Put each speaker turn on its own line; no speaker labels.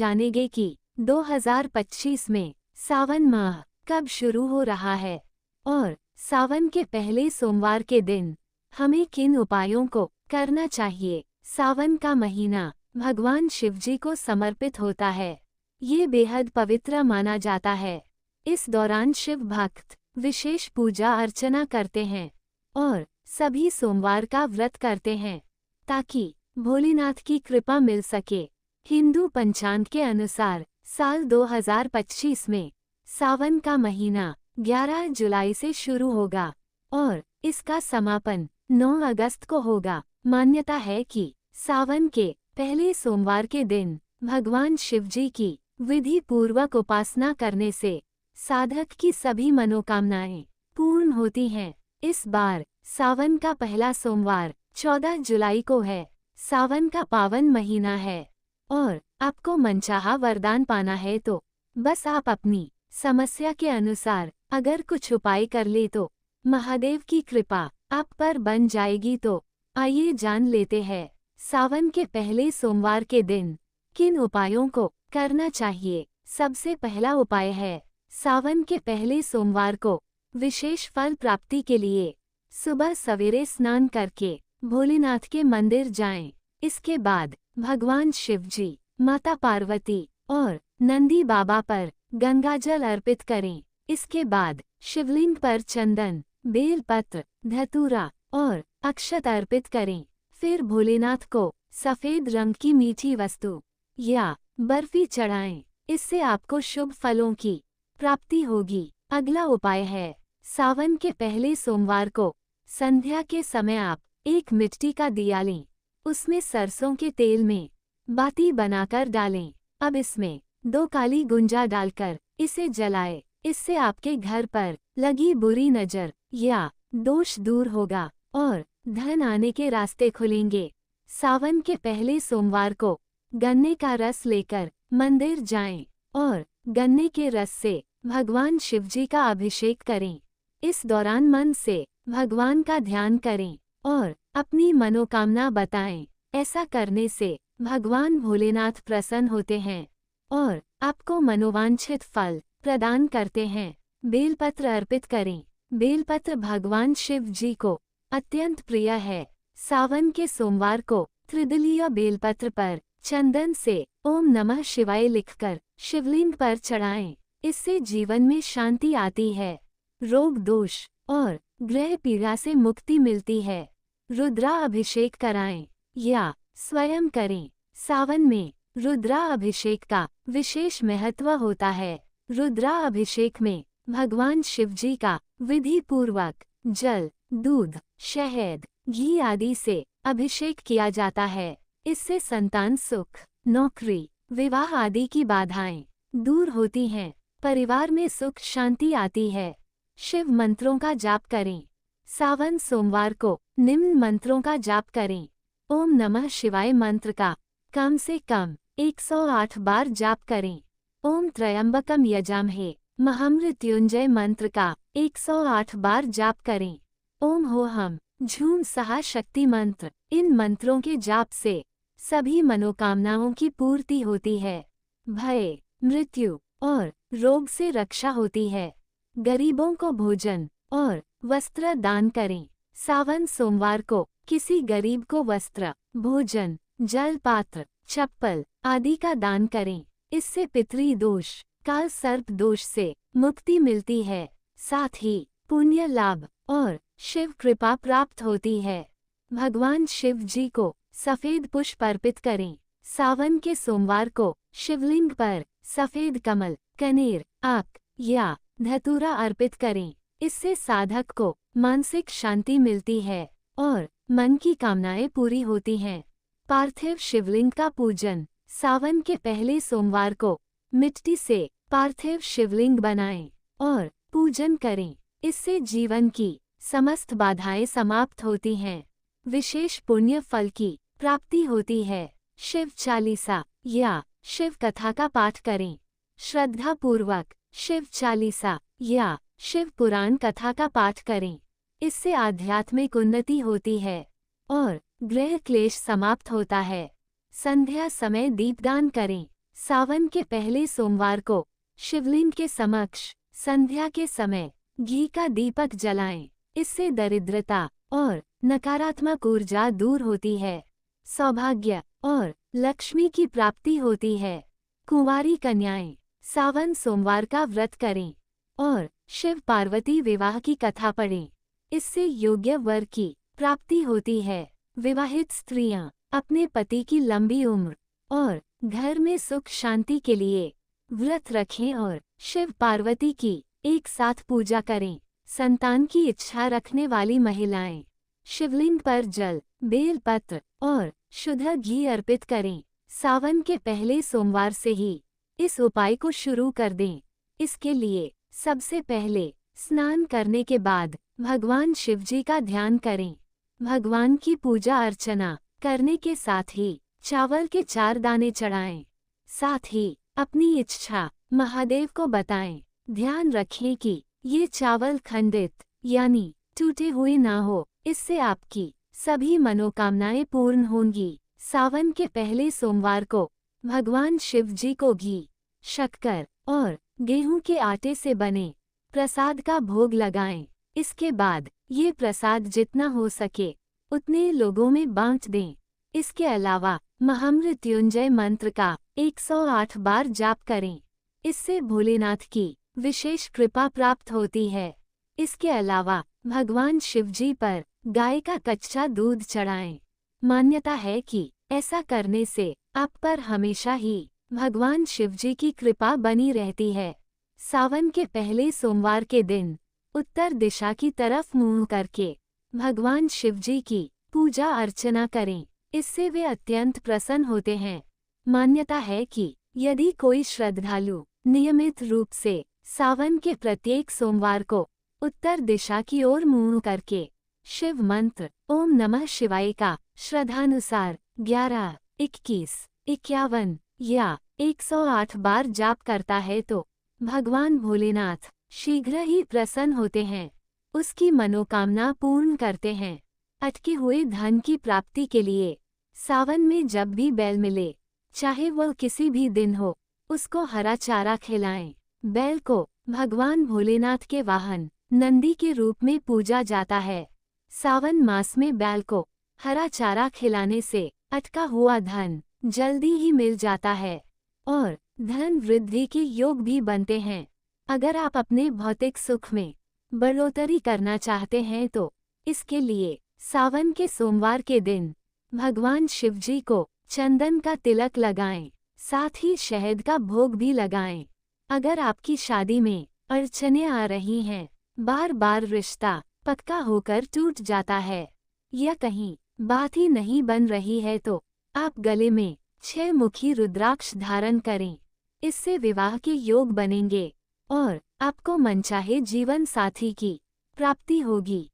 जानेंगे कि 2025 में सावन माह कब शुरू हो रहा है और सावन के पहले सोमवार के दिन हमें किन उपायों को करना चाहिए। सावन का महीना भगवान शिवजी को समर्पित होता है। ये बेहद पवित्र माना जाता है। इस दौरान शिव भक्त विशेष पूजा अर्चना करते हैं और सभी सोमवार का व्रत करते हैं ताकि भोलेनाथ की कृपा मिल सके। हिंदू पंचांग के अनुसार साल 2025 में सावन का महीना 11 जुलाई से शुरू होगा और इसका समापन 9 अगस्त को होगा। मान्यता है कि सावन के पहले सोमवार के दिन भगवान शिवजी की विधि पूर्वक उपासना करने से साधक की सभी मनोकामनाएं पूर्ण होती हैं। इस बार सावन का पहला सोमवार 14 जुलाई को है। सावन का पावन महीना है और आपको मनचाहा वरदान पाना है तो बस आप अपनी समस्या के अनुसार अगर कुछ उपाय कर ले तो महादेव की कृपा आप पर बन जाएगी। तो आइए जान लेते हैं सावन के पहले सोमवार के दिन किन उपायों को करना चाहिए। सबसे पहला उपाय है सावन के पहले सोमवार को विशेष फल प्राप्ति के लिए सुबह सवेरे स्नान करके भोलेनाथ के मंदिर जाएं। इसके बाद भगवान शिवजी, माता पार्वती और नंदी बाबा पर गंगाजल अर्पित करें। इसके बाद शिवलिंग पर चंदन, बेलपत्र, धतूरा और अक्षत अर्पित करें। फिर भोलेनाथ को सफेद रंग की मीठी वस्तु या बर्फी चढ़ाएं। इससे आपको शुभ फलों की प्राप्ति होगी। अगला उपाय है सावन के पहले सोमवार को संध्या के समय आप एक मिट्टी का दिया लें। उसमें सरसों के तेल में बाती बनाकर डालें। अब इसमें 2 काली गुंजा डालकर इसे जलाएं। इससे आपके घर पर लगी बुरी नजर या दोष दूर होगा और धन आने के रास्ते खुलेंगे। सावन के पहले सोमवार को गन्ने का रस लेकर मंदिर जाएं और गन्ने के रस से भगवान शिवजी का अभिषेक करें। इस दौरान मन से भगवान का ध्यान करें और अपनी मनोकामना बताएं। ऐसा करने से भगवान भोलेनाथ प्रसन्न होते हैं और आपको मनोवांछित फल प्रदान करते हैं। बेलपत्र अर्पित करें। बेलपत्र भगवान शिव जी को अत्यंत प्रिय है। सावन के सोमवार को त्रिदलीय बेलपत्र पर चंदन से ओम नमः शिवाय लिखकर शिवलिंग पर चढ़ाएं। इससे जीवन में शांति आती है, रोग दोष और ग्रह पीड़ा से मुक्ति मिलती है। रुद्रा अभिषेक कराएं या स्वयं करें। सावन में रुद्रा अभिषेक का विशेष महत्व होता है। रुद्रा अभिषेक में भगवान शिवजी का विधि पूर्वक जल, दूध, शहद, घी आदि से अभिषेक किया जाता है। इससे संतान सुख, नौकरी, विवाह आदि की बाधाएं दूर होती हैं। परिवार में सुख शांति आती है। शिव मंत्रों का जाप करें। सावन सोमवार को निम्न मंत्रों का जाप करें। ओम नमः शिवाय मंत्र का कम से कम 108 बार जाप करें। ओम त्र्यंबकम यजामहे महामृत्युंजय मंत्र का 108 बार जाप करें। ओम होहम झूम सहा शक्ति मंत्र। इन मंत्रों के जाप से सभी मनोकामनाओं की पूर्ति होती है। भय, मृत्यु और रोग से रक्षा होती है। गरीबों को भोजन और वस्त्र दान करें। सावन सोमवार को किसी गरीब को वस्त्र, भोजन, जल पात्र, चप्पल आदि का दान करें। इससे पितृ दोष, काल सर्प दोष से मुक्ति मिलती है। साथ ही पुण्य लाभ और शिव कृपा प्राप्त होती है। भगवान शिव जी को सफेद पुष्प अर्पित करें। सावन के सोमवार को शिवलिंग पर सफेद कमल, कनेर, आक या धतूरा अर्पित करें। इससे साधक को मानसिक शांति मिलती है और मन की कामनाएं पूरी होती हैं। पार्थिव शिवलिंग का पूजन। सावन के पहले सोमवार को मिट्टी से पार्थिव शिवलिंग बनाएं और पूजन करें। इससे जीवन की समस्त बाधाएं समाप्त होती हैं। विशेष पुण्य फल की प्राप्ति होती है। शिव चालीसा या शिव कथा का पाठ करें। श्रद्धा पूर्वक शिव चालीसा या शिव पुराण कथा का पाठ करें। इससे आध्यात्मिक उन्नति होती है और ग्रह क्लेश समाप्त होता है। संध्या समय दीपदान करें। सावन के पहले सोमवार को शिवलिंग के समक्ष संध्या के समय घी का दीपक जलाएं। इससे दरिद्रता और नकारात्मक ऊर्जा दूर होती है, सौभाग्य और लक्ष्मी की प्राप्ति होती है। कुंवारी कन्याएं सावन सोमवार का व्रत करें और शिव पार्वती विवाह की कथा पढ़ें। इससे योग्य वर की प्राप्ति होती है। विवाहित स्त्रियां अपने पति की लंबी उम्र और घर में सुख शांति के लिए व्रत रखें और शिव पार्वती की एक साथ पूजा करें। संतान की इच्छा रखने वाली महिलाएं शिवलिंग पर जल, बेलपत्र और शुद्ध घी अर्पित करें। सावन के पहले सोमवार से ही इस उपाय को शुरू कर दें। इसके लिए सबसे पहले स्नान करने के बाद भगवान शिवजी का ध्यान करें। भगवान की पूजा अर्चना करने के साथ ही चावल के 4 दाने चढ़ाएं। साथ ही अपनी इच्छा महादेव को बताएं। ध्यान रखें कि ये चावल खंडित यानी टूटे हुए ना हो, इससे आपकी सभी मनोकामनाएं पूर्ण होंगी। सावन के पहले सोमवार को भगवान शिव जी को घी, शक्कर और गेहूं के आटे से बने प्रसाद का भोग लगाएं। इसके बाद ये प्रसाद जितना हो सके उतने लोगों में बांट दें। इसके अलावा महामृत्युंजय मंत्र का 108 बार जाप करें। इससे भोलेनाथ की विशेष कृपा प्राप्त होती है। इसके अलावा भगवान शिवजी पर गाय का कच्चा दूध चढ़ाएं। मान्यता है कि ऐसा करने से आप पर हमेशा ही भगवान शिवजी की कृपा बनी रहती है। सावन के पहले सोमवार के दिन उत्तर दिशा की तरफ मुंह करके भगवान शिवजी की पूजा अर्चना करें। इससे वे अत्यंत प्रसन्न होते हैं। मान्यता है कि यदि कोई श्रद्धालु नियमित रूप से सावन के प्रत्येक सोमवार को उत्तर दिशा की ओर मुंह करके शिव मंत्र ओम नमः शिवाय का श्रद्धानुसार 11, 21, 51 या 108 बार जाप करता है तो भगवान भोलेनाथ शीघ्र ही प्रसन्न होते हैं, उसकी मनोकामना पूर्ण करते हैं। अटके हुए धन की प्राप्ति के लिए सावन में जब भी बैल मिले, चाहे वह किसी भी दिन हो, उसको हरा चारा खिलाएं। बैल को भगवान भोलेनाथ के वाहन नंदी के रूप में पूजा जाता है। सावन मास में बैल को हरा चारा खिलाने से अटका हुआ धन जल्दी ही मिल जाता है और धन वृद्धि के योग भी बनते हैं। अगर आप अपने भौतिक सुख में बढ़ोतरी करना चाहते हैं तो इसके लिए सावन के सोमवार के दिन भगवान शिवजी को चंदन का तिलक लगाएं। साथ ही शहद का भोग भी लगाएं। अगर आपकी शादी में अड़चनें आ रही हैं, बार बार रिश्ता पक्का होकर टूट जाता है या कहीं बात ही नहीं बन रही है तो आप गले में 6 मुखी रुद्राक्ष धारण करें। इससे विवाह के योग बनेंगे और आपको मनचाहे जीवन साथी की प्राप्ति होगी।